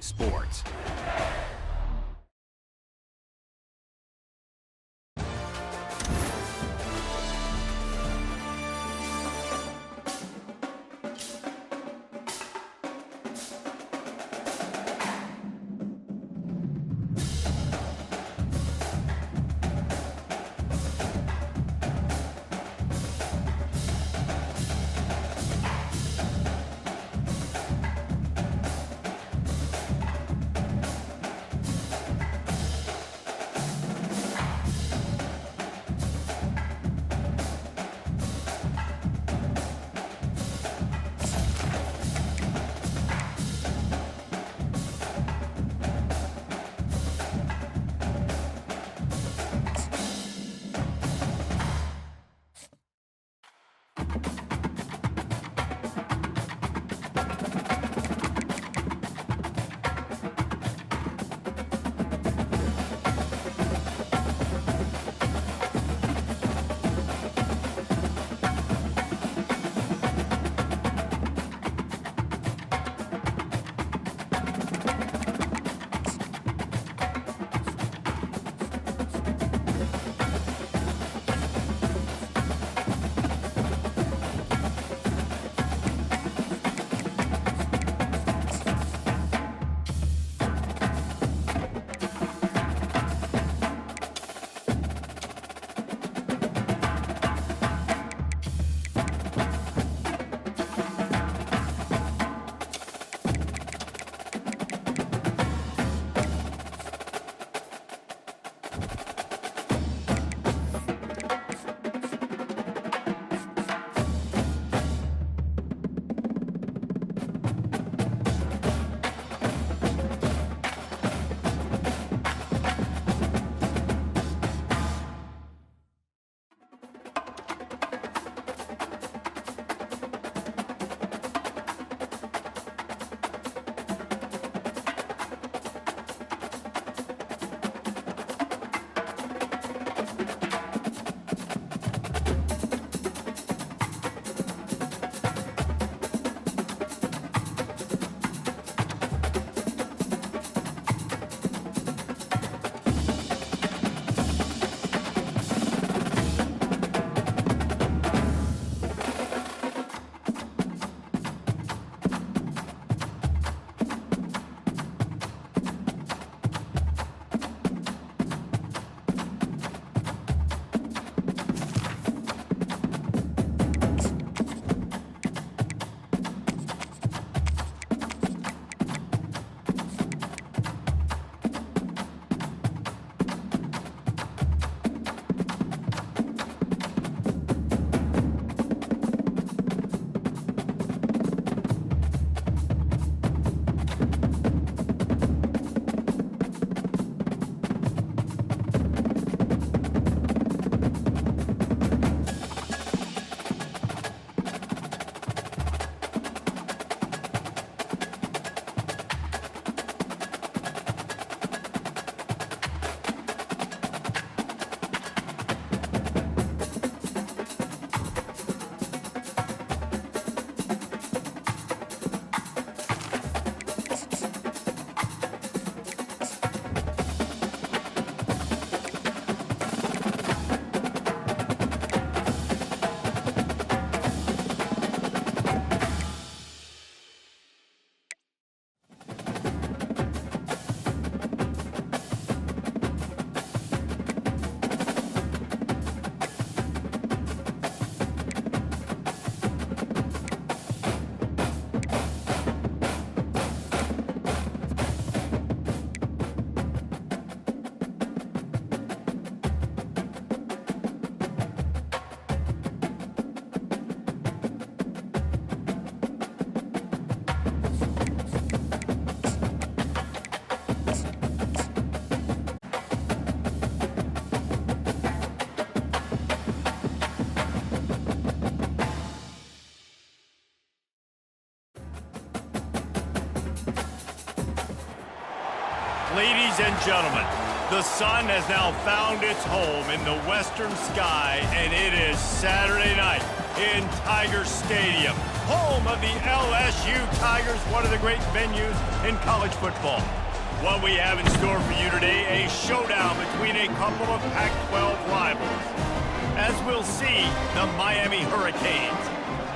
sports. Ladies and gentlemen, the sun has now found its home in the western sky, and it is Saturday night. in Tiger Stadium, home of the LSU Tigers, one of the great venues in college football. What we have in store for you today, a showdown between a couple of Pac-12 rivals. As we'll see, the Miami Hurricanes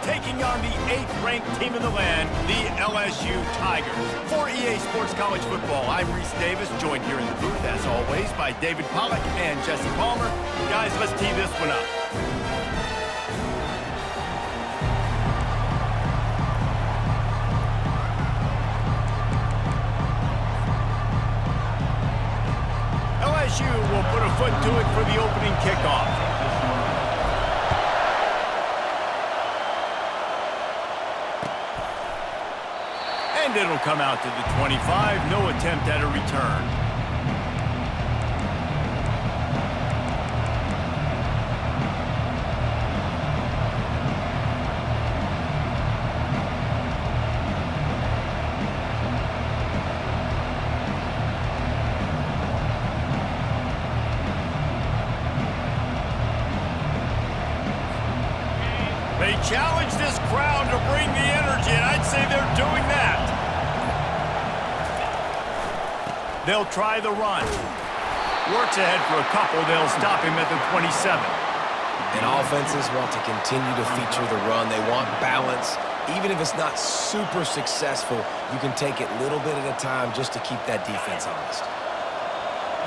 taking on the 8th-ranked team in the land, the LSU Tigers. For EA Sports College Football, I'm Reese Davis, joined here in the booth, as always, by David Pollack and Jesse Palmer. Guys, let's tee this one up. LSU will put a foot to it for the opening kickoff. And it'll come out to the 25. No attempt at a return. They challenge this crowd to bring the energy, and I'd say they're doing that. They'll try the run. Works ahead for a couple. They'll stop him at the 27. And offenses want to continue to feature the run. They want balance. Even if it's not super successful, you can take it little bit at a time just to keep that defense honest.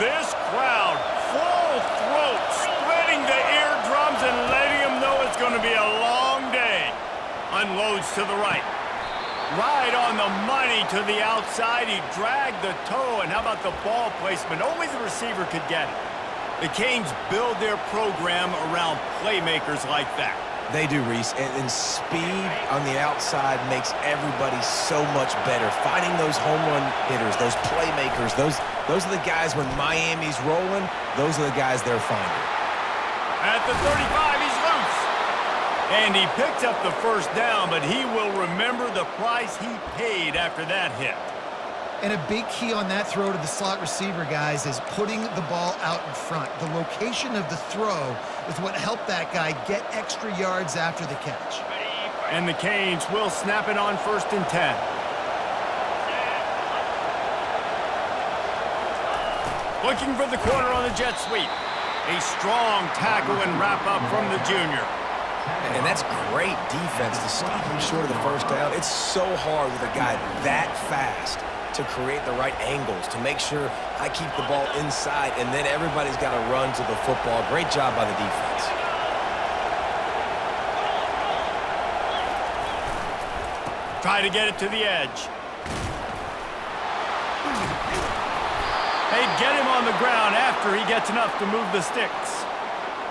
This crowd, full throat, splitting the eardrums and letting them know it's going to be a long day. Unloads to the right. Right on the money to the outside. He dragged the toe, and how about the ball placement? Only the receiver could get it. The Canes build their program around playmakers like that. They do, Reese, and speed on the outside makes everybody so much better. Finding those home run hitters, those playmakers, those are the guys when Miami's rolling, those are the guys they're finding. At the 35, he's loose. And he picked up the first down, but he will remember the price he paid after that hit. And a big key on that throw to the slot receiver, guys, is putting the ball out in front. The location of the throw is what helped that guy get extra yards after the catch. And the Canes will snap it on 1st and 10. Looking for the corner on the jet sweep. A strong tackle and wrap up from the junior. And that's great defense to stop him short of the first down. It's so hard with a guy that fast to create the right angles, to make sure I keep the ball inside, and then everybody's got to run to the football. Great job by the defense. Try to get it to the edge. They get him on the ground after he gets enough to move the sticks.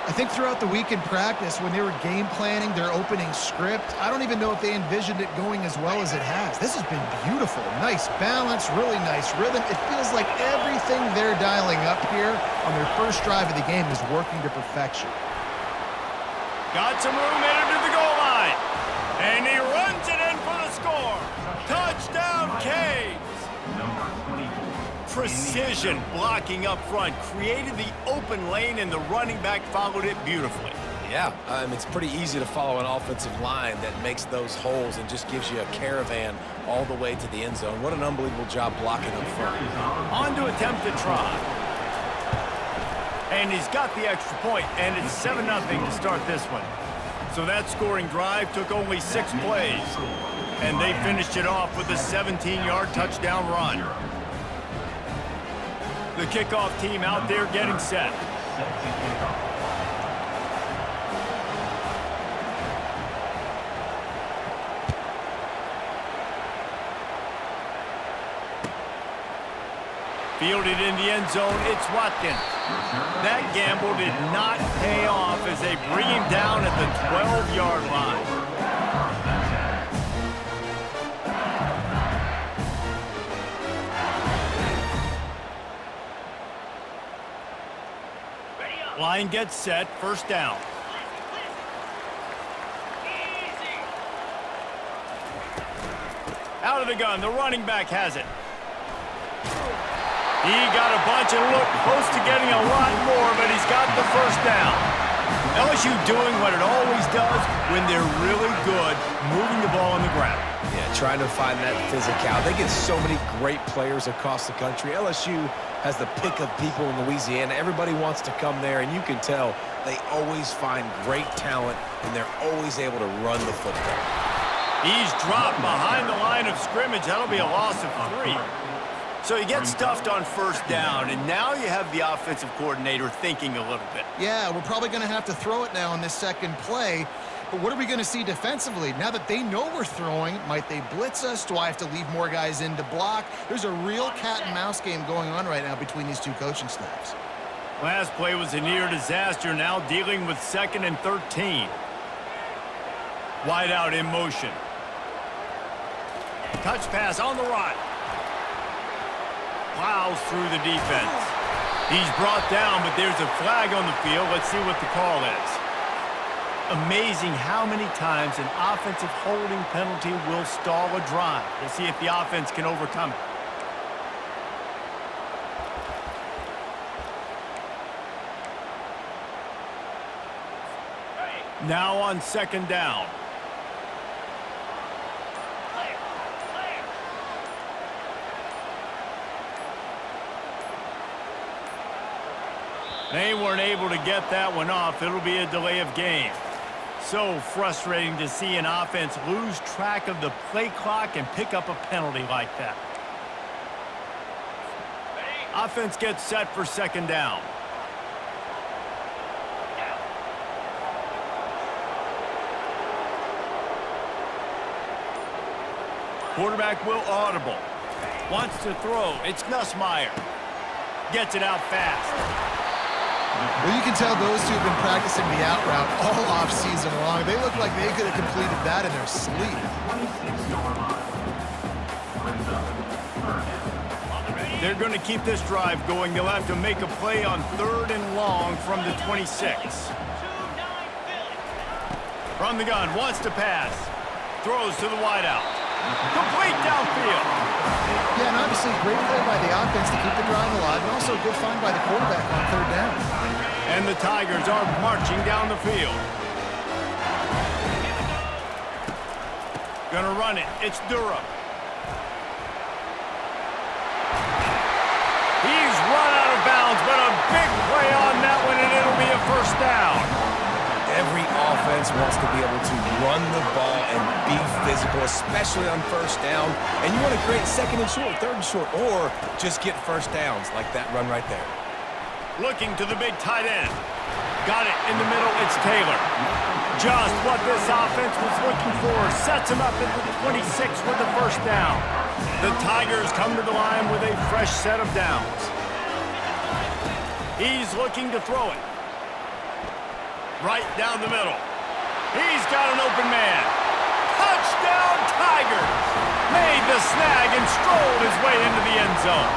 I think throughout the week in practice, when they were game planning their opening script, I don't even know if they envisioned it going as well as it has. This has been beautiful. Nice balance, really nice rhythm. It feels like everything they're dialing up here on their first drive of the game is working to perfection. Got some room headed to the goal line. And he runs it in for the score. Touchdown, Canes. Precision blocking up front created the open lane, and the running back followed it beautifully. Yeah, it's pretty easy to follow an offensive line that makes those holes and just gives you a caravan all the way to the end zone. What an unbelievable job blocking up front. On to attempt to try. And he's got the extra point, and it's 7-0 to start this one. So that scoring drive took only 6 plays, and they finished it off with a 17-yard touchdown run. The kickoff team out there getting set. Fielded in the end zone, it's Watkins. That gamble did not pay off as they bring him down at the 12-yard line. Line gets set, 1st down. Out of the gun, the running back has it. He got a bunch and looked close to getting a lot more, but he's got the 1st down. LSU doing what it always does when they're really good, moving the ball on the ground. Yeah, trying to find that physicality. They get so many great players across the country. LSU has the pick of people in Louisiana. Everybody wants to come there, and you can tell they always find great talent, and they're always able to run the football. He's dropped behind the line of scrimmage. That'll be a loss of 3. So you get stuffed on first down, and now you have the offensive coordinator thinking a little bit. Yeah, we're probably going to have to throw it now on this second play. But what are we going to see defensively? Now that they know we're throwing, might they blitz us? Do I have to leave more guys in to block? There's a real cat-and-mouse game going on right now between these two coaching staffs. Last play was a near disaster, now dealing with 2nd and 13. Wide out in motion. Touch pass on the run. Plows through the defense. He's brought down, but there's a flag on the field. Let's see what the call is. Amazing how many times an offensive holding penalty will stall a drive. We'll see if the offense can overcome it. Now on 2nd down. They weren't able to get that one off. It'll be a delay of game. So frustrating to see an offense lose track of the play clock and pick up a penalty like that. Offense gets set for 2nd down. Quarterback will audible. Wants to throw. It's Nussmeier. Gets it out fast. Well, you can tell those two have been practicing the out route all off-season long. They look like they could have completed that in their sleep. They're going to keep this drive going. They'll have to make a play on 3rd and long from the 26. From the gun, wants to pass. Throws to the wideout. Complete downfield. Yeah, and obviously great play by the offense to keep the drive alive, and also a good find by the quarterback on 3rd down. And the Tigers are marching down the field. Gonna run it. It's Durham. He's run out of bounds, but a big play on that one, and it'll be a 1st down. Every offense wants to be able to run the ball and be physical, especially on 1st down. And you want to create 2nd and short, 3rd and short, or just get 1st downs like that run right there. Looking to the big tight end. Got it in the middle. It's Taylor. Just what this offense was looking for. Sets him up at the 26 with the 1st down. The Tigers come to the line with a fresh set of downs. He's looking to throw it. Right down the middle. He's got an open man. Touchdown Tigers! Made the snag and strolled his way into the end zone.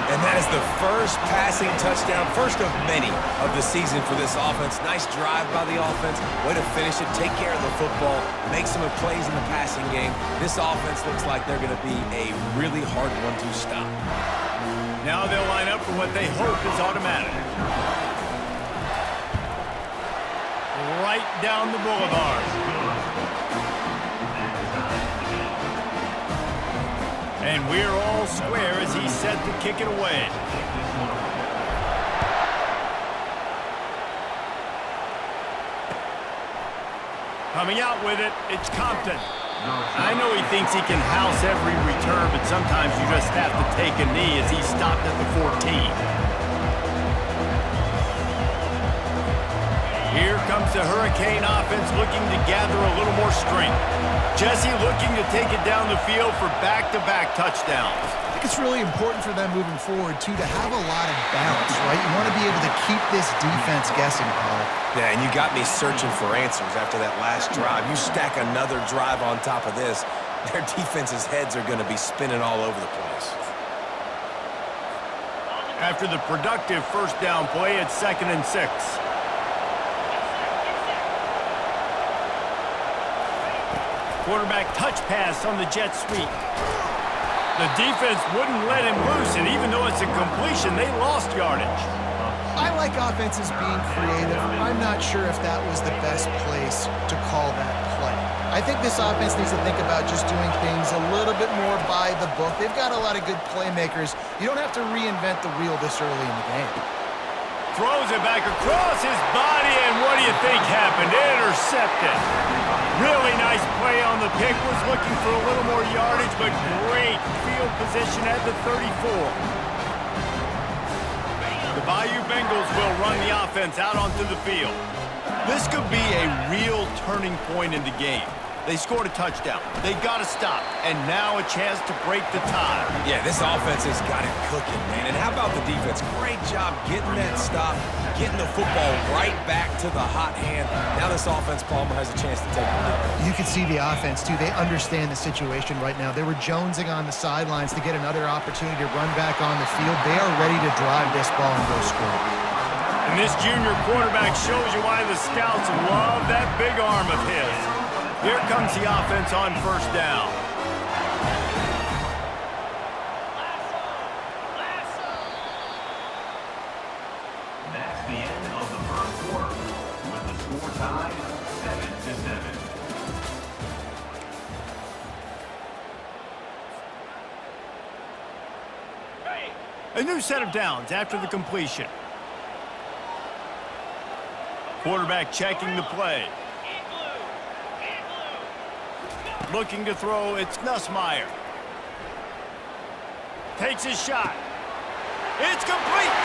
And that is the first passing touchdown, first of many of the season for this offense. Nice drive by the offense. Way to finish it, take care of the football, make some plays in the passing game. This offense looks like they're going to be a really hard one to stop. Now they'll line up for what they hope is automatic. Right down the boulevard. And we're all square as he's set to kick it away. Coming out with it, it's Compton. I know he thinks he can house every return, but sometimes you just have to take a knee as he stopped at the 14. Here comes the Hurricane offense looking to gather a little more strength. Jesse looking to take it down the field for back-to-back touchdowns. I think it's really important for them moving forward, too, to have a lot of balance, right? You want to be able to keep this defense guessing, Paul. Yeah, and you got me searching for answers after that last drive. You stack another drive on top of this, their defense's heads are going to be spinning all over the place. After the productive 1st down play, it's 2nd and 6. Quarterback touch pass on the jet sweep. The defense wouldn't let him loose, and even though it's a completion, they lost yardage. I like offenses being creative. I'm not sure if that was the best place to call that play. I think this offense needs to think about just doing things a little bit more by the book. They've got a lot of good playmakers. You don't have to reinvent the wheel this early in the game. Throws it back across his body, and what do you think happened? Intercepted. Really nice play on the pick. Was looking for a little more yardage, but great field position at the 34. The Bayou Bengals will run the offense out onto the field. This could be a real turning point in the game. They scored a touchdown. They got to stop. And now a chance to break the tie. Yeah, this offense has got it cooking, man. And how about the defense? Great job getting that stop, getting the football right back to the hot hand. Now this offense, Palmer, has a chance to take the lead. You can see the offense, too. They understand the situation right now. They were jonesing on the sidelines to get another opportunity to run back on the field. They are ready to drive this ball and go score. And this junior quarterback shows you why the scouts love that big arm of his. Here comes the offense on first down. That's the end of the first quarter, with the score tied 7-7. A new set of downs after the completion. Quarterback checking the play. Looking to throw, it's Nussmeier. Takes his shot. It's complete.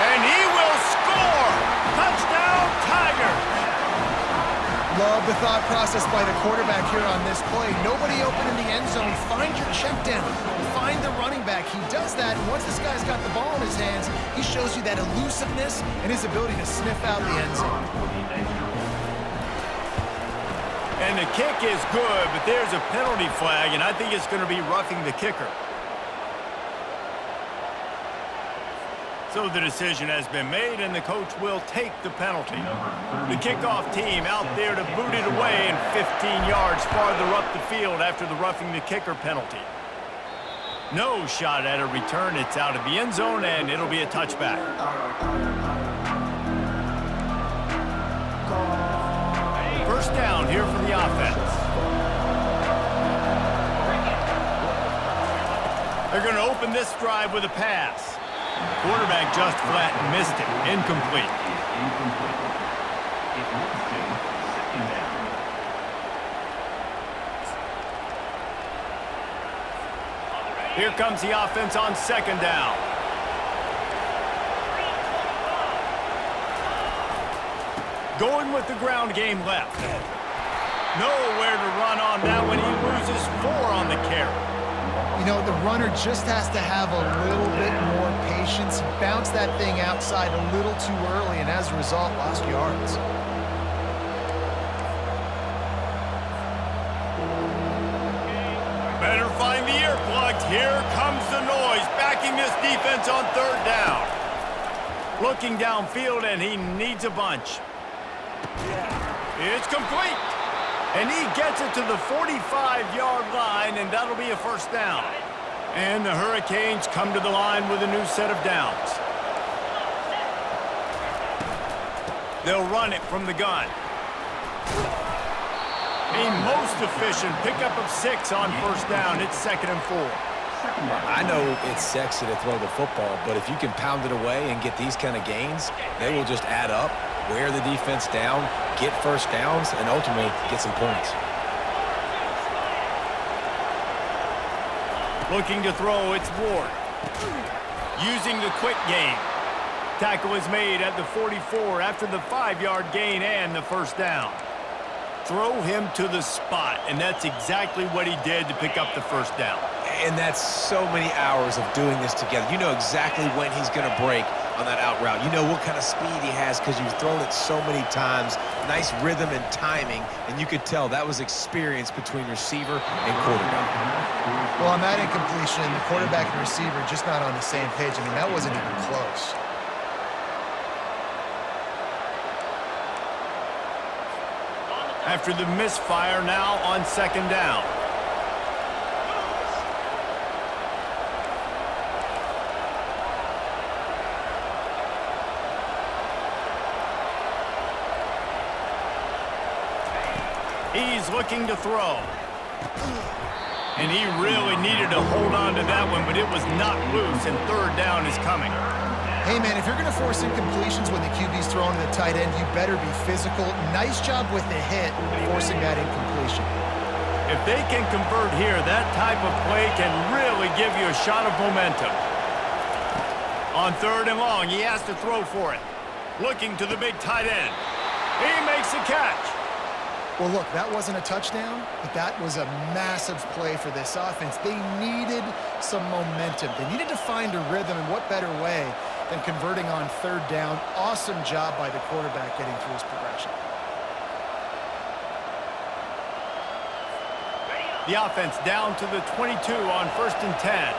And he will score. Touchdown, Tigers. Love the thought process by the quarterback here on this play. Nobody open in the end zone. Find your check down. Find the running back. He does that. And once this guy's got the ball in his hands, he shows you that elusiveness and his ability to sniff out the end zone. And the kick is good, but there's a penalty flag, and I think it's going to be roughing the kicker. So the decision has been made, and the coach will take the penalty. The kickoff team out there to boot it away, and 15 yards farther up the field after the roughing the kicker penalty. No shot at a return. It's out of the end zone, and it'll be a touchback. First down here for the offense. They're going to open this drive with a pass. Quarterback just flat missed it. Incomplete. It moves to second down. Here comes the offense on second down. Going with the ground game left. Nowhere to run on that one. He loses 4 on the carry. You know, the runner just has to have a little bit more patience. He bounced that thing outside a little too early, and as a result, lost yards. Better find the earplugs. Here comes the noise, backing this defense on third down. Looking downfield, and he needs a bunch. It's complete. And he gets it to the 45-yard line, and that'll be a first down. And the Hurricanes come to the line with a new set of downs. They'll run it from the gun. A most efficient pickup of 6 on first down. It's 2nd and 4. I know it's sexy to throw the football, but if you can pound it away and get these kind of gains, they will just add up, wear the defense down, get first downs, and ultimately get some points. Looking to throw, it's Ward. Using the quick game. Tackle is made at the 44 after the 5-yard gain and the first down. Throw him to the spot, and that's exactly what he did to pick up the first down. And that's so many hours of doing this together. You know exactly when he's going to break on that out route. You know what kind of speed he has because you've thrown it so many times. Nice rhythm and timing, and you could tell that was experience between receiver and quarterback. Well, on that incompletion, the quarterback and receiver just not on the same page. I mean, that wasn't even close. After the misfire, now on second down. He's looking to throw. And he really needed to hold on to that one, but it was not loose, and third down is coming. Hey, man, if you're going to force incompletions when the QB's throwing to the tight end, you better be physical. Nice job with the hit, forcing that incompletion. If they can convert here, that type of play can really give you a shot of momentum. On third and long, he has to throw for it. Looking to the big tight end. He makes a catch. Well, look, that wasn't a touchdown, but that was a massive play for this offense. They needed some momentum. They needed to find a rhythm, and what better way than converting on third down. Awesome job by the quarterback getting through his progression. The offense down to the 22 on 1st and 10.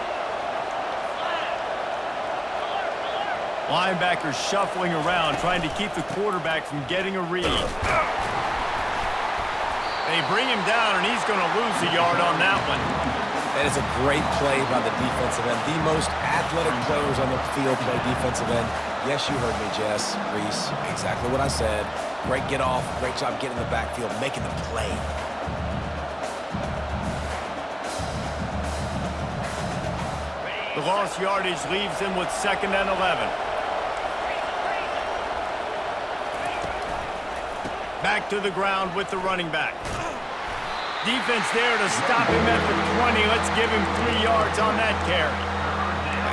Linebackers shuffling around, trying to keep the quarterback from getting a read. They bring him down, and he's going to lose a yard on that one. That is a great play by the defensive end. The most athletic players on the field play defensive end. Yes, you heard me, Jess, Reese. Exactly what I said. Great get off. Great job getting in the backfield, making the play. The lost yardage leaves him with 2nd and 11. Back to the ground with the running back. Defense there to stop him at the 20. Let's give him 3 yards on that carry.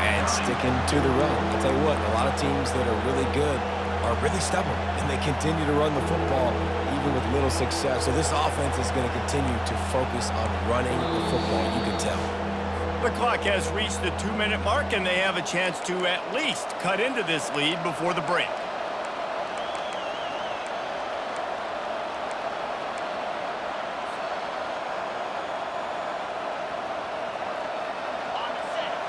And sticking to the run. I'll tell you what, a lot of teams that are really good are really stubborn, and they continue to run the football even with little success. So this offense is going to continue to focus on running the football, you can tell. The clock has reached the 2-minute mark, and they have a chance to at least cut into this lead before the break.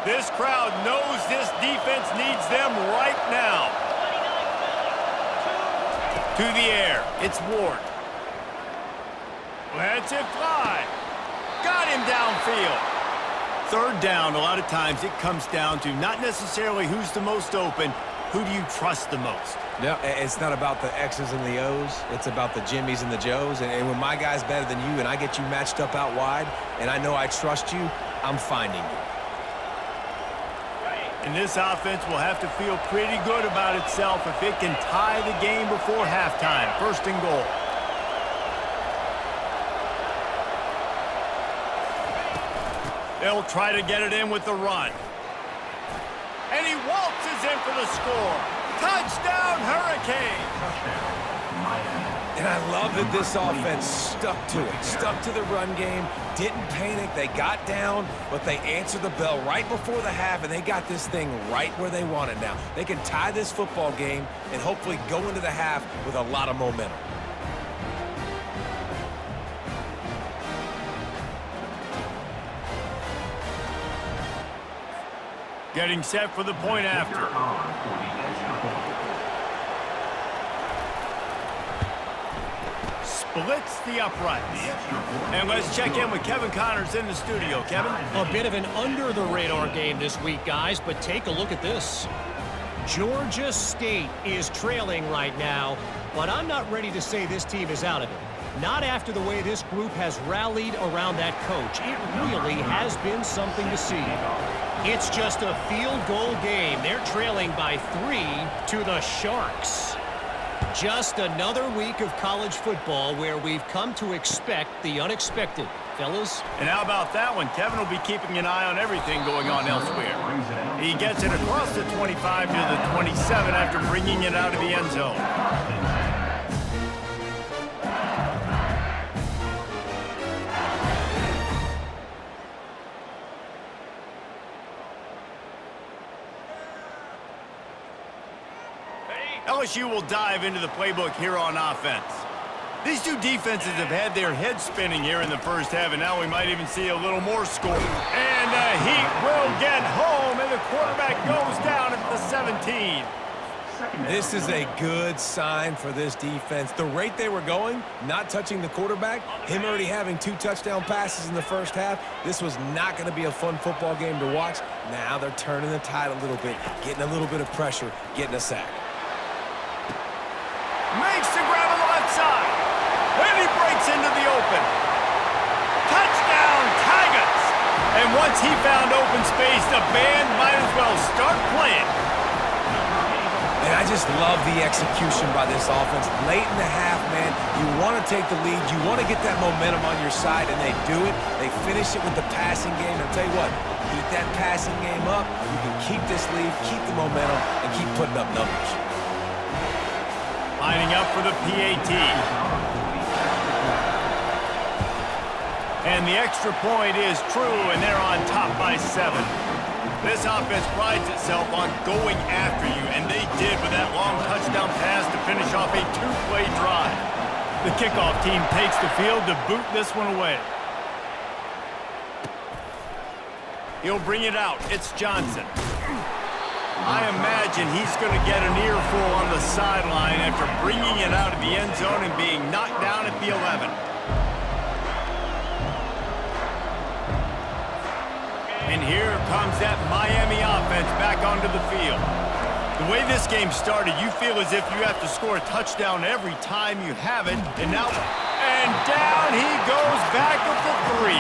This crowd knows this defense needs them right now. To the air, it's Ward. Lets it fly. Got him downfield. Third down, a lot of times it comes down to not necessarily who's the most open, who do you trust the most? No, it's not about the X's and the O's. It's about the Jimmies and the Joes. And when my guy's better than you and I get you matched up out wide and I know I trust you, I'm finding you. And this offense will have to feel pretty good about itself if it can tie the game before halftime. 1st and goal. They'll try to get it in with the run. And he waltzes in for the score. Touchdown, Hurricane! And I love that this offense stuck to it, stuck to the run game, didn't panic. They got down, but they answered the bell right before the half, and they got this thing right where they want it now. They can tie this football game and hopefully go into the half with a lot of momentum. Getting set for the point after. Splits the uprights. And let's check in with Kevin Connors in the studio. Kevin? A bit of an under-the-radar game this week, guys, but take a look at this. Georgia State is trailing right now, but I'm not ready to say this team is out of it. Not after the way this group has rallied around that coach. It really has been something to see. It's just a field goal game. They're trailing by 3 to the Sharks. Just another week of college football where we've come to expect the unexpected. Fellas? And how about that one? Kevin will be keeping an eye on everything going on elsewhere. He gets it across the 25 to the 27 after bringing it out of the end zone. LSU will dive into the playbook here on offense. These two defenses have had their heads spinning here in the first half, and now we might even see a little more score. And the Heat will get home, and the quarterback goes down at the 17. This is a good sign for this defense. The rate they were going, not touching the quarterback, him already having 2 touchdown passes in the first half, this was not going to be a fun football game to watch. Now they're turning the tide a little bit, getting a little bit of pressure, getting a sack. Makes the grab on the left side. And he breaks into the open. Once he found open space, the band might as well start playing. And I just love the execution by this offense. Late in the half, man, you want to take the lead. You want to get that momentum on your side, and they do it. They finish it with the passing game. I'll tell you what, keep that passing game up. You can keep this lead, keep the momentum, and keep putting up numbers. Lining up for the PAT. And the extra point is true, and they're on top by 7. This offense prides itself on going after you, and they did with that long touchdown pass to finish off a 2-play drive. The kickoff team takes the field to boot this one away. He'll bring it out. It's Johnson. I imagine he's going to get an earful on the sideline after bringing it out of the end zone and being knocked down at the 11. And here comes that Miami offense back onto the field. The way this game started, you feel as if you have to score a touchdown every time you have it. And now, and down he goes back with the 3.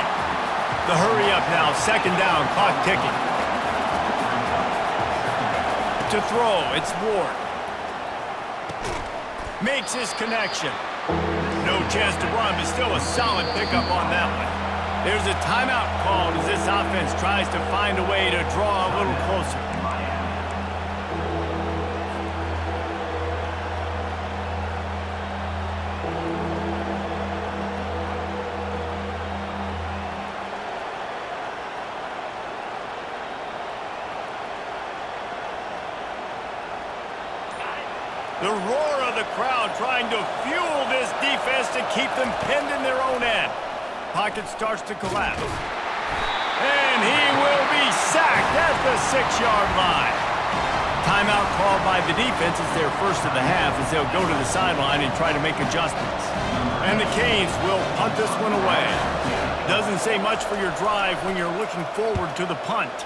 The hurry up now, 2nd down, clock ticking. To throw, it's Ward. Makes his connection. No chance to run, but still a solid pickup on that one. There's a timeout called as this offense tries to find a way to draw a little closer. The roar of the crowd trying to fuel this defense to keep them pinned in their own end. Pocket starts to collapse. And he will be sacked at the 6-yard line. Timeout called by the defense is their first of the half as they'll go to the sideline and try to make adjustments. And the Canes will punt this one away. Doesn't say much for your drive when you're looking forward to the punt.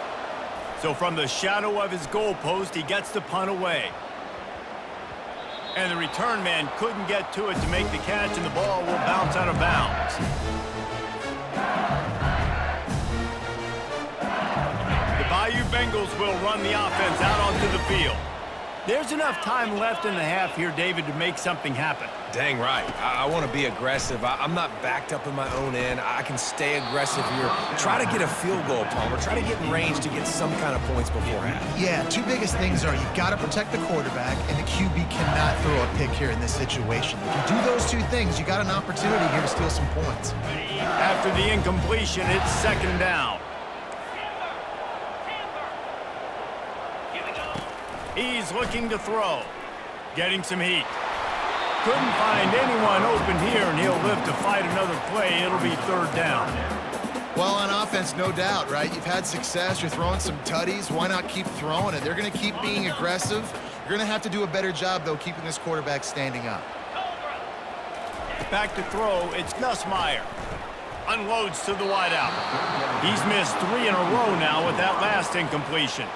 So from the shadow of his goalpost, he gets the punt away. And the return man couldn't get to it to make the catch, and the ball will bounce out of bounds. The Bayou Bengals will run the offense out onto the field. There's enough time left in the half here, David, to make something happen. Dang right. I want to be aggressive. I'm not backed up in my own end. I can stay aggressive here. Try to get a field goal, Palmer. Try to get in range to get some kind of points before half. Yeah, 2 biggest things are you've got to protect the quarterback, and the QB cannot throw a pick here in this situation. If you do those 2 things, you got an opportunity here to steal some points. After the incompletion, it's 2nd down. He's looking to throw. Getting some heat. Couldn't find anyone open here, and he'll live to fight another play. It'll be 3rd down. Well, on offense, no doubt, right? You've had success. You're throwing some tutties. Why not keep throwing it? They're going to keep being aggressive. You're going to have to do a better job, though, keeping this quarterback standing up. Back to throw. It's Nussmeier. Unloads to the wideout. He's missed 3 in a row now with that last incompletion.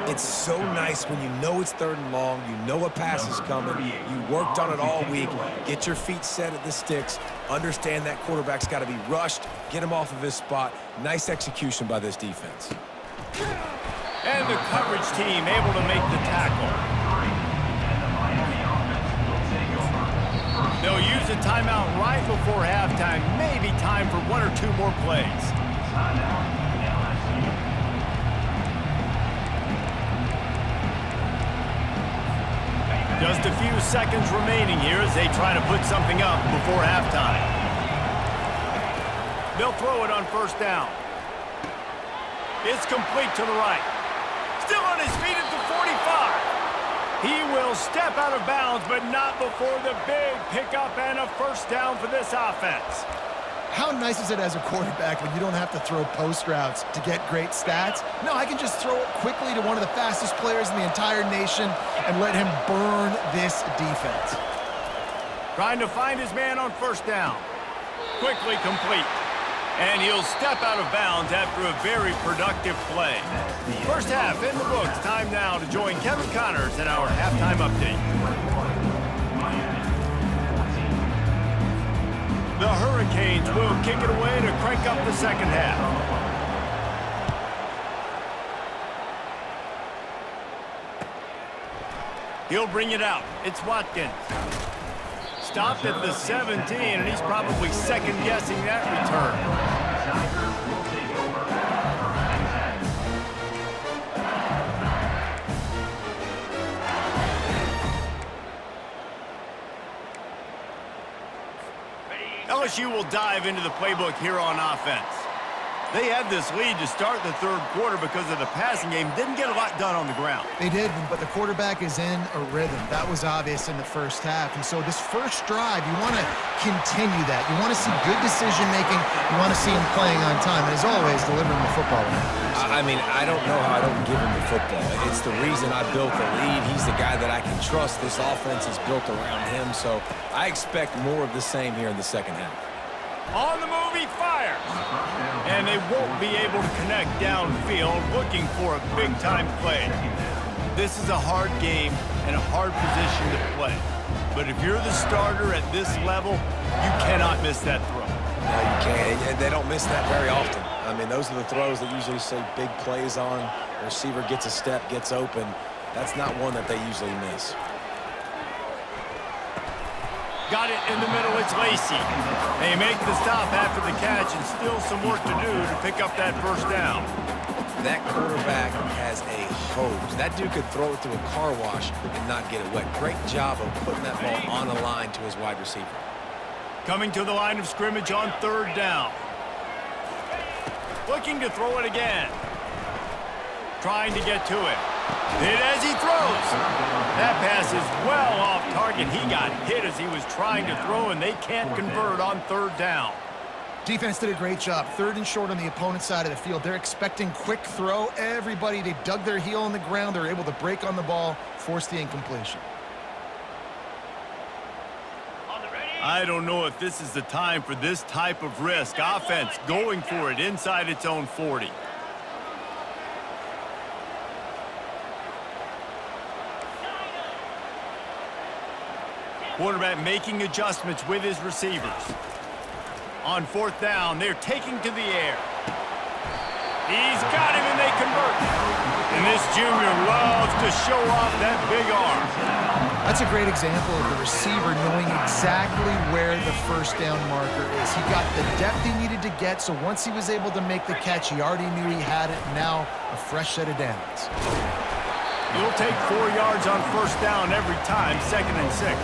It's so nice when you know it's 3rd and long, you know a pass is coming, you worked on it all week, get your feet set at the sticks, understand that quarterback's got to be rushed, get him off of his spot. Nice execution by this defense. And the coverage team able to make the tackle. They'll use a timeout right before halftime, maybe time for 1 or 2 more plays. Just a few seconds remaining here as they try to put something up before halftime. They'll throw it on 1st down. It's complete to the right. Still on his feet at the 45. He will step out of bounds, but not before the big pickup and a 1st down for this offense. How nice is it as a quarterback when you don't have to throw post routes to get great stats? No, I can just throw it quickly to one of the fastest players in the entire nation and let him burn this defense. Trying to find his man on 1st down. Quickly complete. And he'll step out of bounds after a very productive play. First half in the books. Time now to join Kevin Connors in our halftime update. The Hurricanes will kick it away to crank up the 2nd half. He'll bring it out. It's Watkins. Stopped at the 17, and he's probably second-guessing that return. LSU will dive into the playbook here on offense. They had this lead to start the third quarter because of the passing game. Didn't get a lot done on the ground. They did, but the quarterback is in a rhythm. That was obvious in the first half. And so this first drive, you want to continue that. You want to see good decision-making. You want to see him playing on time. And as always, delivering the football. I mean, I don't know how I don't give him the football. It's the reason I built the lead. He's the guy that I can trust. This offense is built around him. So I expect more of the same here in the second half. On the move, he fires. And they won't be able to connect downfield, looking for a big-time play. This is a hard game and a hard position to play. But if you're the starter at this level, you cannot miss that throw. No, you can't. And they don't miss that very often. I mean, those are the throws that usually say big plays on. The receiver gets a step, gets open. That's not one that they usually miss. Got it in the middle, it's Lacey. They make the stop after the catch and still some work to do to pick up that first down. That quarterback has a hose. That dude could throw it through a car wash and not get it wet. Great job of putting that ball on a line to his wide receiver. Coming to the line of scrimmage on third down. Looking to throw it again. Trying to get to it. Hit as he throws. That pass is well off target. He got hit as he was trying to throw, and they can't convert on third down. Defense did a great job. Third and short on the opponent's side of the field. They're expecting quick throw. Everybody, they dug their heel in the ground. They're able to break on the ball, force the incompletion. I don't know if this is the time for this type of risk. Offense going for it inside its own 40. Quarterback making adjustments with his receivers. On fourth down, they're taking to the air. He's got him, and they convert. And this junior loves to show off that big arm. That's a great example of the receiver knowing exactly where the first down marker is. He got the depth he needed to get, so once he was able to make the catch, he already knew he had it. Now, a fresh set of downs. You'll take 4 yards on first down every time, 2nd and 6.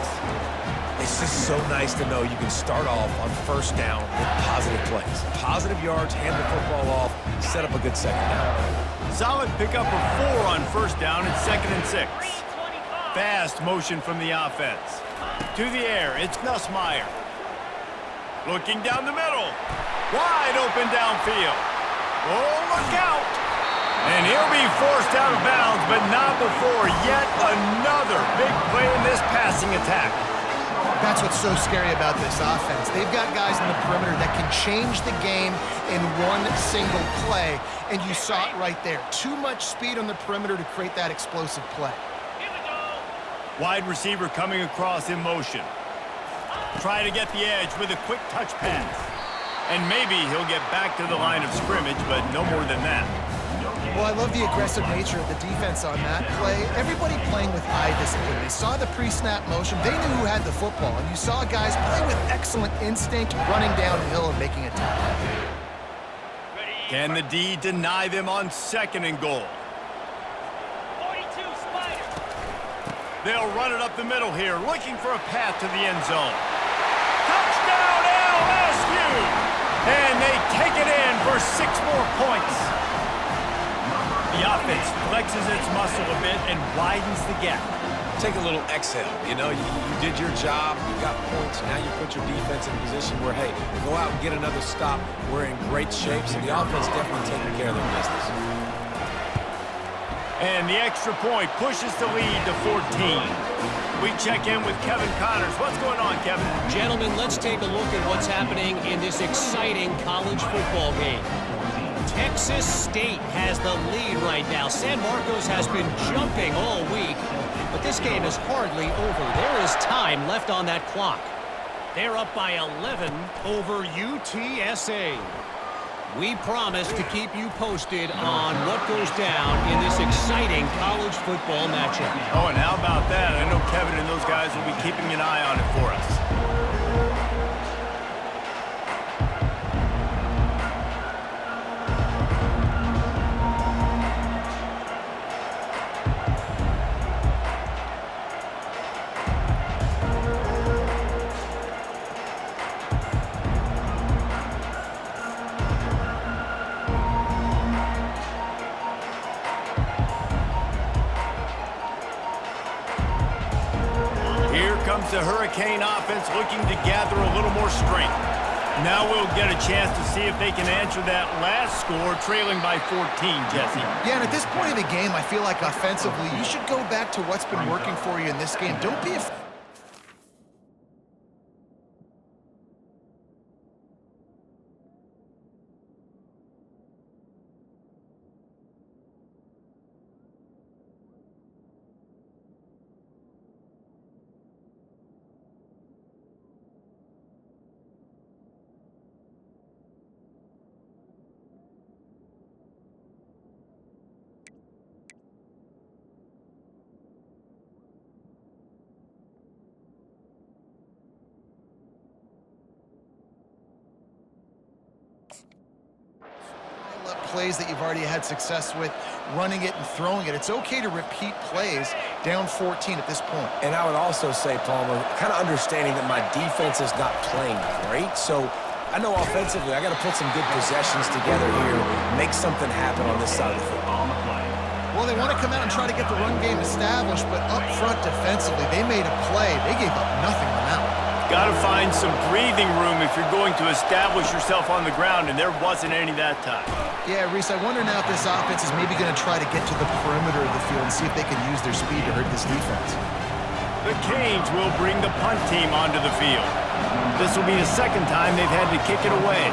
It's just so nice to know you can start off on first down with positive plays. Positive yards, hand the football off, set up a good second down. Solid pickup of 4 on first down and 2nd and 6. Fast motion from the offense. To the air, it's Nussmeier. Looking down the middle. Wide open downfield. Oh, look out! And he'll be forced out of bounds, but not before yet another big play in this passing attack. That's what's so scary about this offense. They've got guys in the perimeter that can change the game in one single play, and you saw it right there. Too much speed on the perimeter to create that explosive play. Wide receiver coming across in motion. Try to get the edge with a quick touch pass. And maybe he'll get back to the line of scrimmage, but no more than that. Well, I love the aggressive nature of the defense on that play. Everybody playing with eye discipline. They saw the pre-snap motion. They knew who had the football. And you saw guys play with excellent instinct, running downhill and making a tackle. Can the D deny them on 2nd and goal? 42 Spider. They'll run it up the middle here, looking for a path to the end zone. Touchdown, LSU! And they take it in for 6 more points. The offense flexes its muscle a bit and widens the gap. Take a little exhale. You know, you did your job. You got points. Now you put your defense in a position where, hey, go out and get another stop. We're in great shape, so the offense definitely taking care of their business. And the extra point pushes the lead to 14. We check in with Kevin Connors. What's going on, Kevin? Gentlemen, let's take a look at what's happening in this exciting college football game. Texas State has the lead right now. San Marcos has been jumping all week, but this game is hardly over. There is time left on that clock. They're up by 11 over UTSA. We promise to keep you posted on what goes down in this exciting college football matchup. Oh, and how about that? I know Kevin and those guys will be keeping an eye on it for us. Comes the Hurricane offense looking to gather a little more strength. Now we'll get a chance to see if they can answer that last score, trailing by 14, Jesse. Yeah, and at this point of the game, I feel like offensively, you should go back to what's been working for you in this game. Don't be afraid. Plays that you've already had success with, running it and throwing it. It's okay to repeat plays down 14 at this point. And I would also say, Palmer, kind of understanding that my defense is not playing great, so I know offensively I got to put some good possessions together here, make something happen on this side of the football. Well, they want to come out and try to get the run game established, but up front defensively, they made a play. They gave up nothing on that one. Got to find some breathing room if you're going to establish yourself on the ground, and there wasn't any that time. Yeah, Reese, I wonder now if this offense is maybe going to try to get to the perimeter of the field and see if they can use their speed to hurt this defense. The Canes will bring the punt team onto the field. This will be the second time they've had to kick it away.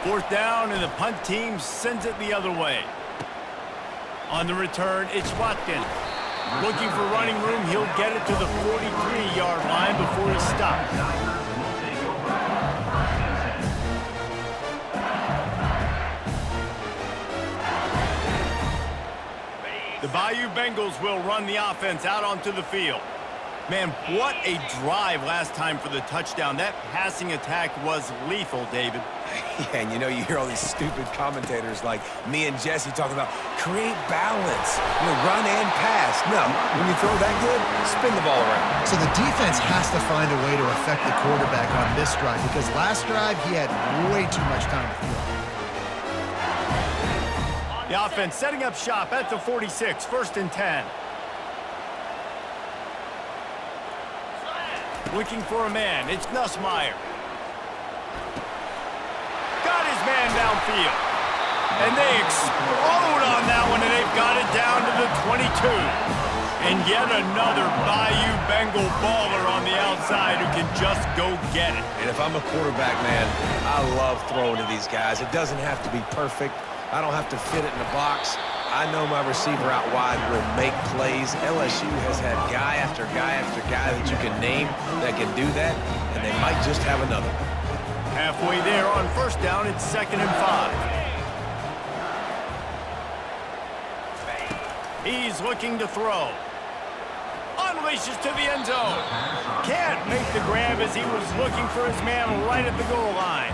Fourth down, and the punt team sends it the other way. On the return, it's Watkins. Looking for running room, he'll get it to the 43-yard line before he stops. The Bayou Bengals will run the offense out onto the field. Man, what a drive last time for the touchdown. That passing attack was lethal, David. Yeah, and you know, you hear all these stupid commentators like me and Jesse talking about create balance, run and pass. No, when you throw that good, spin the ball around. So the defense has to find a way to affect the quarterback on this drive because last drive he had way too much time to throw. The offense setting up shop at the 46, 1st and 10. Looking for a man, it's Nussmeier. Got his man downfield. And they explode on that one, and they've got it down to the 22. And yet another Bayou Bengal baller on the outside who can just go get it. And if I'm a quarterback, man, I love throwing to these guys. It doesn't have to be perfect. I don't have to fit it in the box. I know my receiver out wide will make plays. LSU has had guy after guy after guy that you can name that can do that, and they might just have another. Halfway there on 1st down, it's 2nd and 5. He's looking to throw. Unleashes to the end zone. Can't make the grab as he was looking for his man right at the goal line.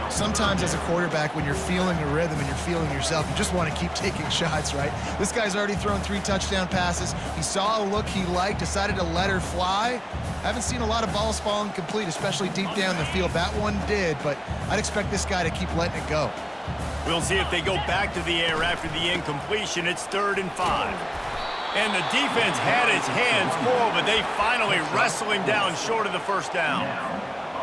Sometimes as a quarterback, when you're feeling a rhythm and you're feeling yourself, you just want to keep taking shots, right? This guy's already thrown 3 touchdown passes. He saw a look he liked, decided to let her fly. Haven't seen a lot of balls falling complete, especially deep down the field. That one did, but I'd expect this guy to keep letting it go. We'll see if they go back to the air after the incompletion. It's 3rd and 5. And the defense had its hands full, but they finally wrestle him down short of the 1st down.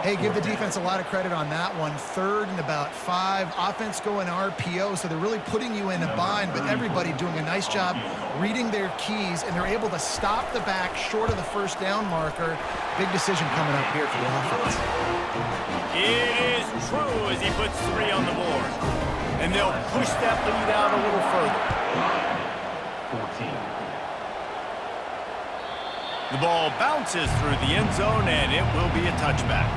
Hey, give the defense a lot of credit on that one. 3rd and about 5. Offense going RPO, so they're really putting you in a bind, but everybody doing a nice job reading their keys, and they're able to stop the back short of the 1st down marker. Big decision coming up here for the offense. It is true as he puts 3 on the board. And they'll push that lead out a little further. 14. The ball bounces through the end zone, and it will be a touchback.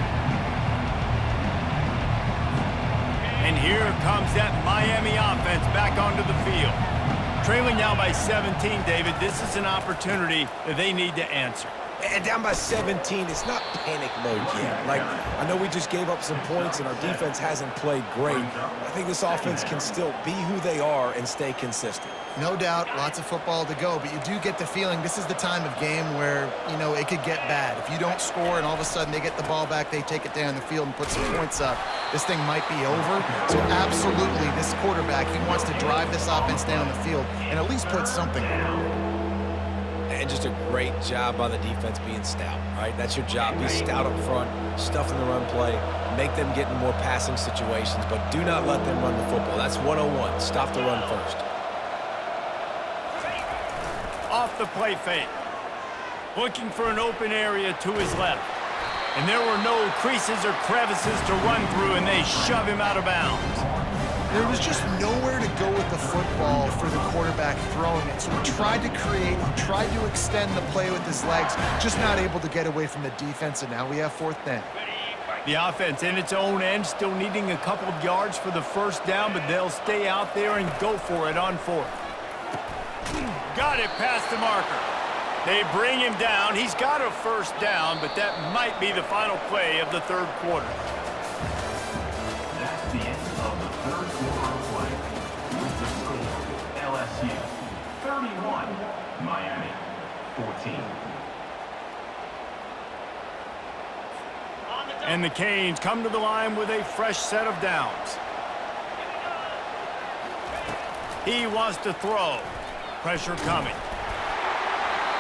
And here comes that Miami offense back onto the field. Trailing now by 17, David. This is an opportunity that they need to answer. And down by 17, it's not panic mode yet. Like, I know we just gave up some points and our defense hasn't played great. I think this offense can still be who they are and stay consistent. No doubt, lots of football to go, but you do get the feeling this is the time of game where, you know, it could get bad. If you don't score and all of a sudden they get the ball back, they take it down the field and put some points up, this thing might be over. So absolutely, this quarterback, he wants to drive this offense down the field and at least put something on. And just a great job by the defense being stout, right? That's your job. Be stout up front, stuff in the run play, make them get in more passing situations, but do not let them run the football. That's 101. Stop the run first. Off the play fake. Looking for an open area to his left. And there were no creases or crevices to run through, and they shove him out of bounds. There was just nowhere to go with the football for the quarterback throwing it. So he tried to create, he tried to extend the play with his legs, just not able to get away from the defense, and now we have 4th down. The offense in its own end still needing a couple of yards for the first down, but they'll stay out there and go for it on 4th. Got it past the marker. They bring him down. He's got a first down, but that might be the final play of the 3rd quarter. That's the end of the 3rd quarter of play. With the score, LSU 31, Miami 14. And the Canes come to the line with a fresh set of downs. He wants to throw. Pressure coming.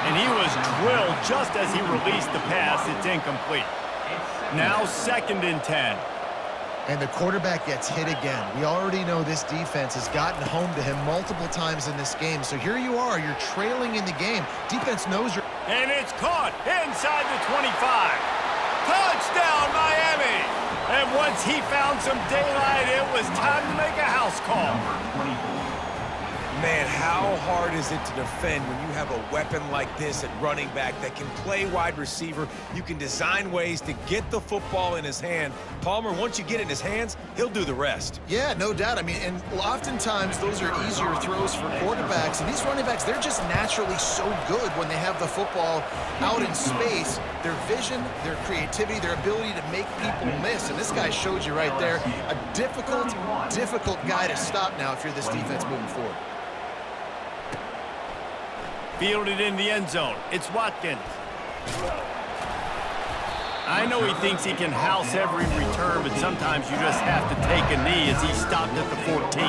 And he was drilled just as he released the pass. It's incomplete. Now 2nd and 10. And the quarterback gets hit again. We already know this defense has gotten home to him multiple times in this game. So here you are, you're trailing in the game. Defense knows you're... And it's caught inside the 25. Touchdown, Miami! And once he found some daylight, it was time to make a house call. Man, how hard is it to defend when you have a weapon like this at running back that can play wide receiver? You can design ways to get the football in his hand. Palmer, once you get it in his hands, he'll do the rest. Yeah, no doubt. I mean, and oftentimes those are easier throws for quarterbacks. And these running backs, they're just naturally so good when they have the football out in space. Their vision, their creativity, their ability to make people miss. And this guy showed you right there, a difficult guy to stop now if you're this defense moving forward. Fielded in the end zone. It's Watkins. I know he thinks he can house every return, but sometimes you just have to take a knee as he stopped at the 14.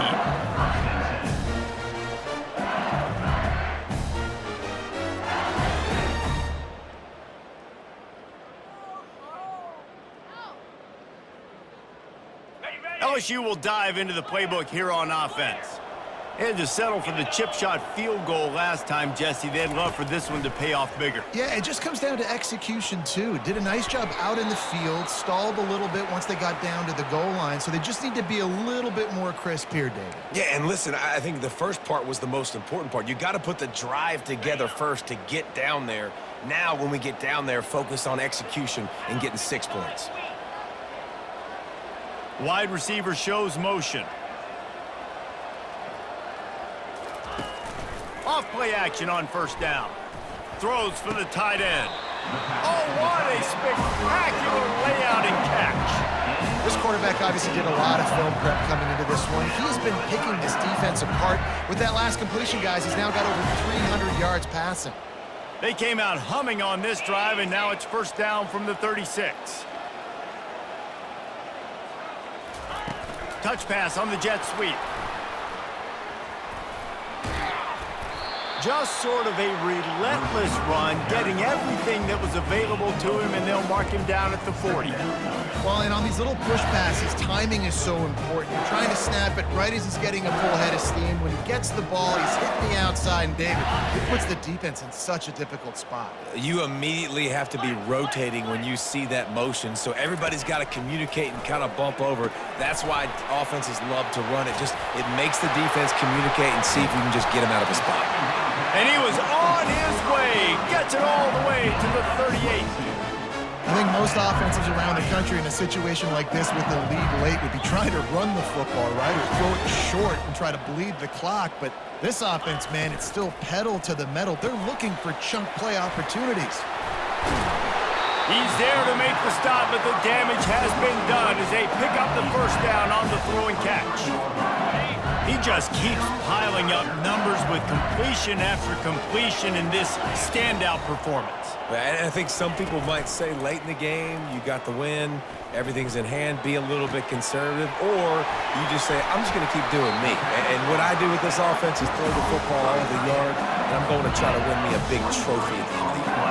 LSU will dive into the playbook here on offense. They had to settle for the chip shot field goal last time, Jesse. They'd love for this one to pay off bigger. Yeah, it just comes down to execution, too. Did a nice job out in the field, stalled a little bit once they got down to the goal line, so they just need to be a little bit more crisp here, David. Yeah, and listen, I think the first part was the most important part. You got to put the drive together first to get down there. Now, when we get down there, focus on execution and getting 6 points. Wide receiver shows motion. Off-play action on first down. Throws for the tight end. Oh, what a spectacular layout and catch. This quarterback obviously did a lot of film prep coming into this one. He's been picking this defense apart. With that last completion, guys, he's now got over 300 yards passing. They came out humming on this drive, and now it's first down from the 36. Touch pass on the jet sweep. Just sort of a relentless run, getting everything that was available to him, and they'll mark him down at the 40. Well, and on these little push passes, timing is so important. You're trying to snap it right as he's getting a full head of steam. When he gets the ball, he's hitting the outside, and David, it puts the defense in such a difficult spot. You immediately have to be rotating when you see that motion, so everybody's got to communicate and kind of bump over. That's why offenses love to run it. It makes the defense communicate and see if we can just get him out of a spot. And he was on his way. Gets gets it all the way to the 38. I think most offenses around the country in a situation like this with the lead late would be trying to run the football, right, or throw it short and try to bleed the clock. But this offense, man, it's still pedal to the metal. They're looking for chunk play opportunities. He's there to make the stop, but the damage has been done as they pick up the first down on the throw and catch. He just keeps piling up numbers with completion after completion in this standout performance. And I think some people might say late in the game, you got the win, everything's in hand, be a little bit conservative, or you just say, I'm just going to keep doing me. And what I do with this offense is throw the football all over the yard, and I'm going to try to win me a big trophy at the end of the year.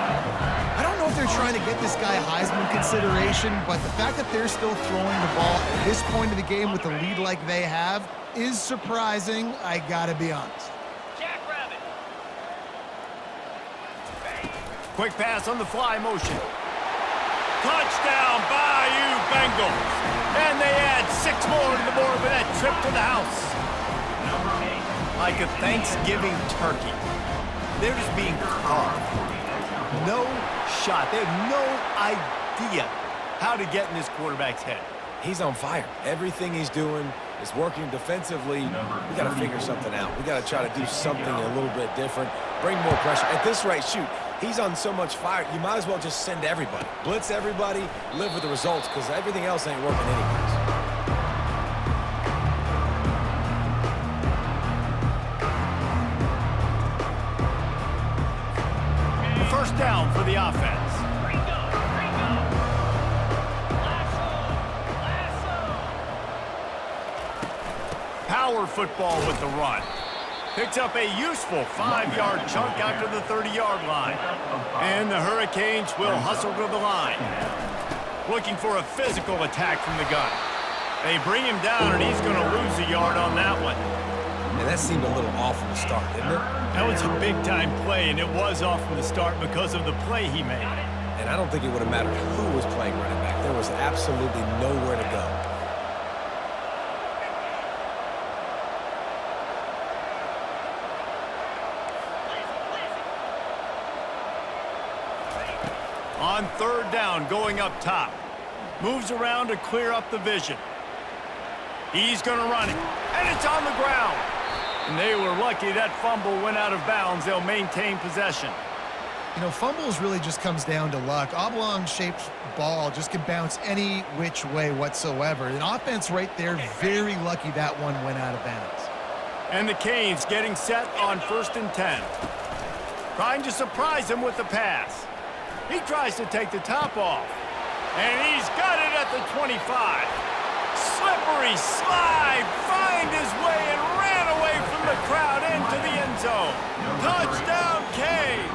I don't know if they're trying to get this guy Heisman consideration, but the fact that they're still throwing the ball at this point of the game with the lead like they have is surprising, I gotta be honest. Quick pass on the fly motion. Touchdown, Bayou Bengals. And they add 6 more to the board with that trip to the house. Like a Thanksgiving turkey. They're just being carved. No shot. They have no idea how to get in this quarterback's head. He's on fire. Everything he's doing is working defensively. We got to figure something out. We got to try to do something a little bit different. Bring more pressure. At this rate, shoot, he's on so much fire, you might as well just send everybody. Blitz everybody, live with the results, because everything else ain't working anyways. First down for the offense. Power football with the run. Picks up a useful 5-yard chunk out to the 30-yard line. And the Hurricanes will hustle to the line. Looking for a physical attack from the gun. They bring him down, and he's going to lose a yard on that one. And that seemed a little off from the start, didn't it? That was a big-time play, and it was off from the start because of the play he made. And I don't think it would have mattered who was playing running back. There was absolutely nowhere to go. On third down, going up top. Moves around to clear up the vision. He's going to run it, and it's on the ground. And they were lucky that fumble went out of bounds. They'll maintain possession. You know, fumbles really just comes down to luck. Oblong-shaped ball just can bounce any which way whatsoever. An offense right there, very lucky that one went out of bounds. And the Canes getting set on 1st and 10. Trying to surprise him with the pass. He tries to take the top off. And he's got it at the 25. Slippery slide, find his way and ran away from the crowd into the end zone. Touchdown, Canes.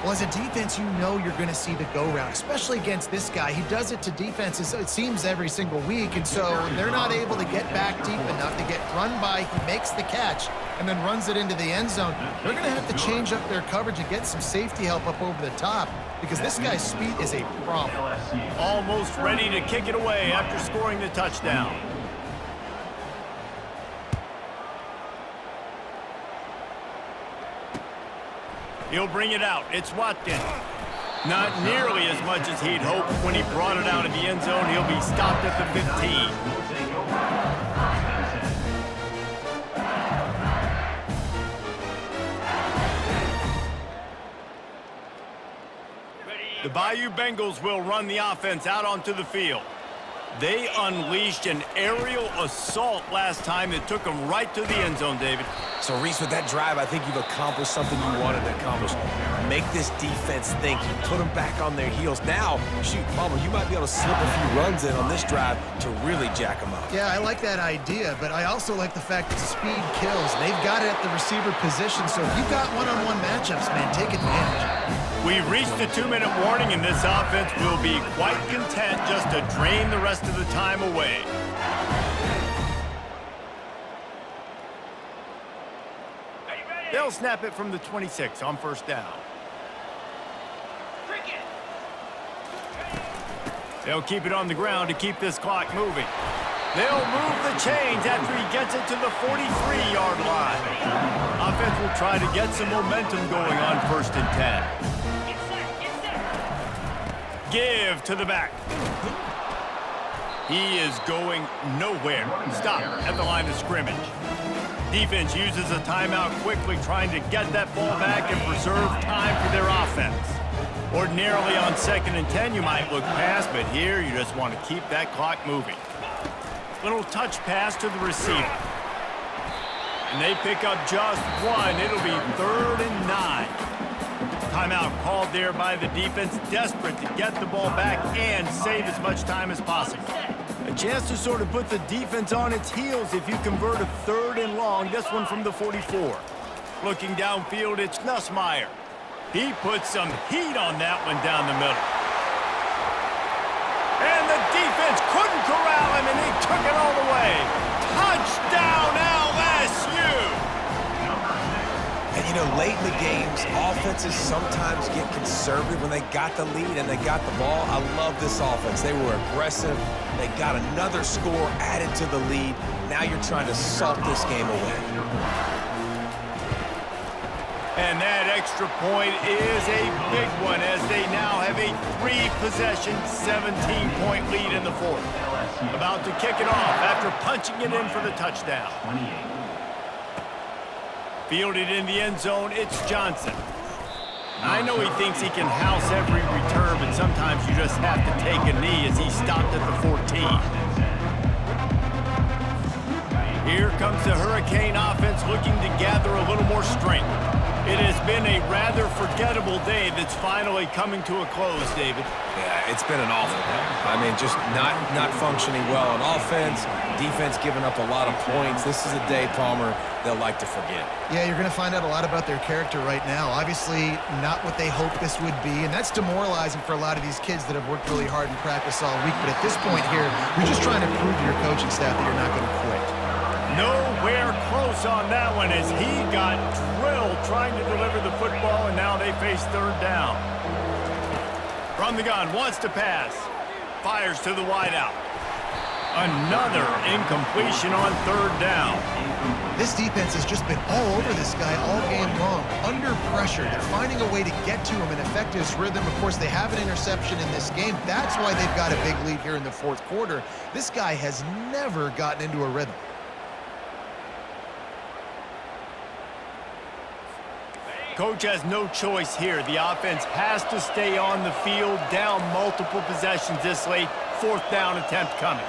Well, as a defense, you know you're going to see the go-round, especially against this guy. He does it to defenses, it seems, every single week, and so they're not able to get back deep enough to get run by. He makes the catch and then runs it into the end zone. They're going to have to change up their coverage and get some safety help up over the top because this guy's speed is a problem. Almost ready to kick it away after scoring the touchdown. He'll bring it out. It's Watkins. Not nearly as much as he'd hoped when he brought it out of the end zone. He'll be stopped at the 15. The Bayou Bengals will run the offense out onto the field. They unleashed an aerial assault last time that took them right to the end zone, David. So, Reese, with that drive, I think you've accomplished something you wanted to accomplish. Make this defense think. You put them back on their heels. Now, shoot, Palmer, you might be able to slip a few runs in on this drive to really jack them up. Yeah, I like that idea, but I also like the fact that speed kills. They've got it at the receiver position, so if you've got one-on-one matchups, man, take advantage. We've reached the 2-minute warning, and this offense will be quite content just to drain the rest of the time away. They'll snap it from the 26 on 1st down. They'll keep it on the ground to keep this clock moving. They'll move the chains after he gets it to the 43-yard line. Offense will try to get some momentum going on 1st and 10. Give to the back. He is going nowhere. Stop at the line of scrimmage. Defense uses a timeout quickly, trying to get that ball back and preserve time for their offense. Ordinarily on 2nd and 10, you might look past, but here you just want to keep that clock moving. Little touch pass to the receiver. And they pick up just one. It'll be 3rd and 9. Timeout called there by the defense, desperate to get the ball back and save as much time as possible. A chance to sort of put the defense on its heels if you convert a 3rd and long. This one from the 44. Looking downfield, it's Nussmeier. He puts some heat on that one down the middle. And the defense couldn't corral him, and he took it all the way. Touchdown, LSU! And, you know, late in the games, offenses sometimes get conservative when they got the lead and they got the ball. I love this offense. They were aggressive. They got another score added to the lead. Now you're trying to salt this game away. And that extra point is a big one as they now have a 3-possession, 17-point lead in the 4th. About to kick it off after punching it in for the touchdown. Fielded in the end zone, it's Johnson. I know he thinks he can house every return, but sometimes you just have to take a knee as he stopped at the 14. Here comes the Hurricane offense looking to gather a little more strength. It has been a rather forgettable day that's finally coming to a close, David. Yeah, it's been an awful day. I mean, just not functioning well on offense, defense giving up a lot of points. This is a day, Palmer, they'll like to forget. Yeah, you're going to find out a lot about their character right now. Obviously, not what they hoped this would be, and that's demoralizing for a lot of these kids that have worked really hard in practice all week. But at this point here, you're just trying to prove to your coaching staff that you're not going to quit. Nowhere close on that one as he got drilled trying to deliver the football, and now they face 3rd down. From the gun, wants to pass. Fires to the wideout. Another incompletion on 3rd down. This defense has just been all over this guy all game long. Under pressure. They're finding a way to get to him and affect his rhythm. Of course, they have an interception in this game. That's why they've got a big lead here in the 4th quarter. This guy has never gotten into a rhythm. Coach has no choice here. The offense has to stay on the field, down multiple possessions this late. 4th down attempt coming.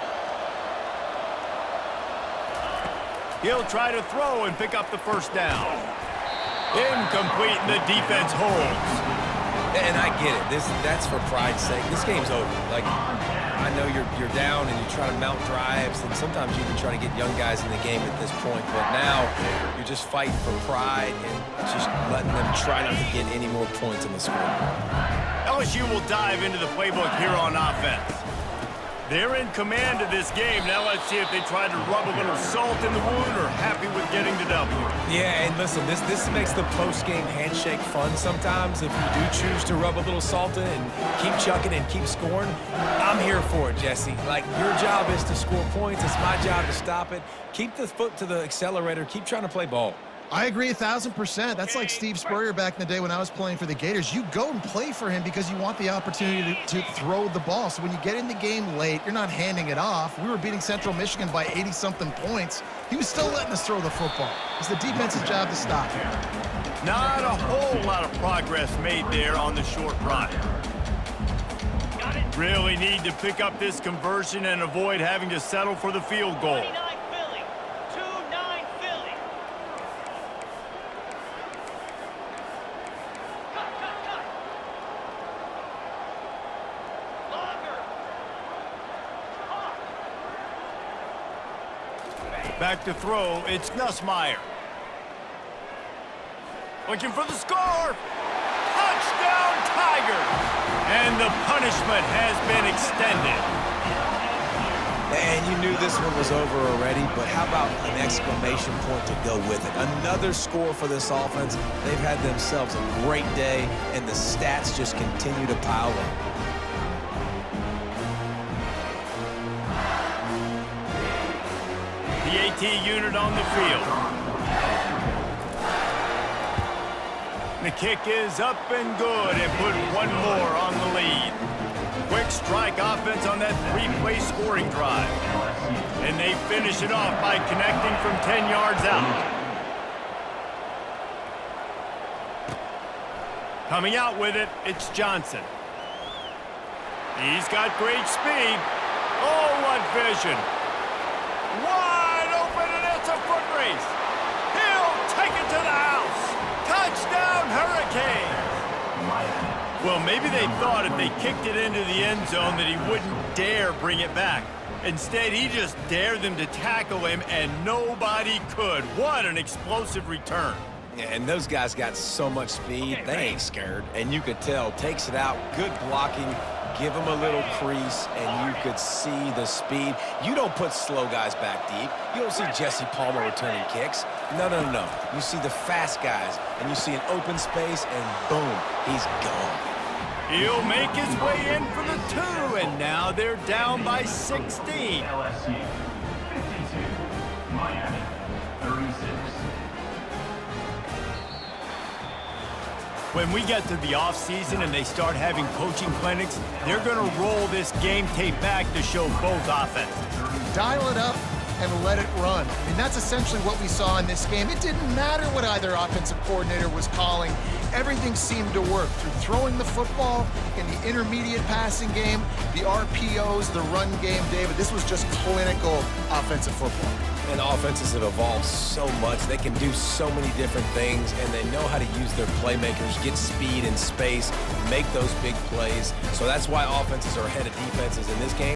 He'll try to throw and pick up the 1st down. Incomplete, and the defense holds. And I get it. That's for pride's sake. This game's over. Like, I know you're down and you try to mount drives, and sometimes you even try to get young guys in the game at this point. But now you're just fighting for pride and just letting them try not to get any more points in the scoreboard. LSU will dive into the playbook here on offense. They're in command of this game. Now let's see if they try to rub a little salt in the wound or happy with getting the W. Yeah, and listen, this makes the post-game handshake fun sometimes. If you do choose to rub a little salt in and keep chucking and keep scoring, I'm here for it, Jesse. Like, your job is to score points. It's my job to stop it. Keep the foot to the accelerator. Keep trying to play ball. I agree 1,000%. That's like Steve Spurrier back in the day when I was playing for the Gators. You go and play for him because you want the opportunity to throw the ball. So when you get in the game late, you're not handing it off. We were beating Central Michigan by 80-something points. He was still letting us throw the football. It's the defense's job to stop him. Not a whole lot of progress made there on the short run. Really need to pick up this conversion and avoid having to settle for the field goal. Back to throw, it's Nussmeier. Looking for the score. Touchdown, Tigers! And the punishment has been extended. And you knew this one was over already, but how about an exclamation point to go with it? Another score for this offense. They've had themselves a great day, and the stats just continue to pile up. PAT unit on the field. The kick is up and good and put one more on the lead. Quick strike offense on that three-play scoring drive. And they finish it off by connecting from 10 yards out. Coming out with it, it's Johnson. He's got great speed. Oh, what vision. Wide open, and it's a foot race. He'll take it to the house. Touchdown, Hurricanes. Well, maybe they thought if they kicked it into the end zone that he wouldn't dare bring it back. Instead, he just dared them to tackle him, and nobody could. What an explosive return. Yeah, and those guys got so much speed, they ain't scared. And you could tell, takes it out, good blocking, give them a little crease, and you could see the speed. You don't put slow guys back deep. You don't see Jesse Palmer returning kicks. No. You see the fast guys, and you see an open space, and boom, he's gone. He'll make his way in for the 2, and now they're down by 16. LSU 52, Miami 36. When we get to the offseason and they start having coaching clinics, they're going to roll this game tape back to show both offenses. Dial it up and let it run. I mean, that's essentially what we saw in this game. It didn't matter what either offensive coordinator was calling. Everything seemed to work through throwing the football in the intermediate passing game, the RPOs, the run game, David. This was just clinical offensive football. And offenses have evolved so much. They can do so many different things, and they know how to use their playmakers, get speed and space, make those big plays. So that's why offenses are ahead of defenses in this game.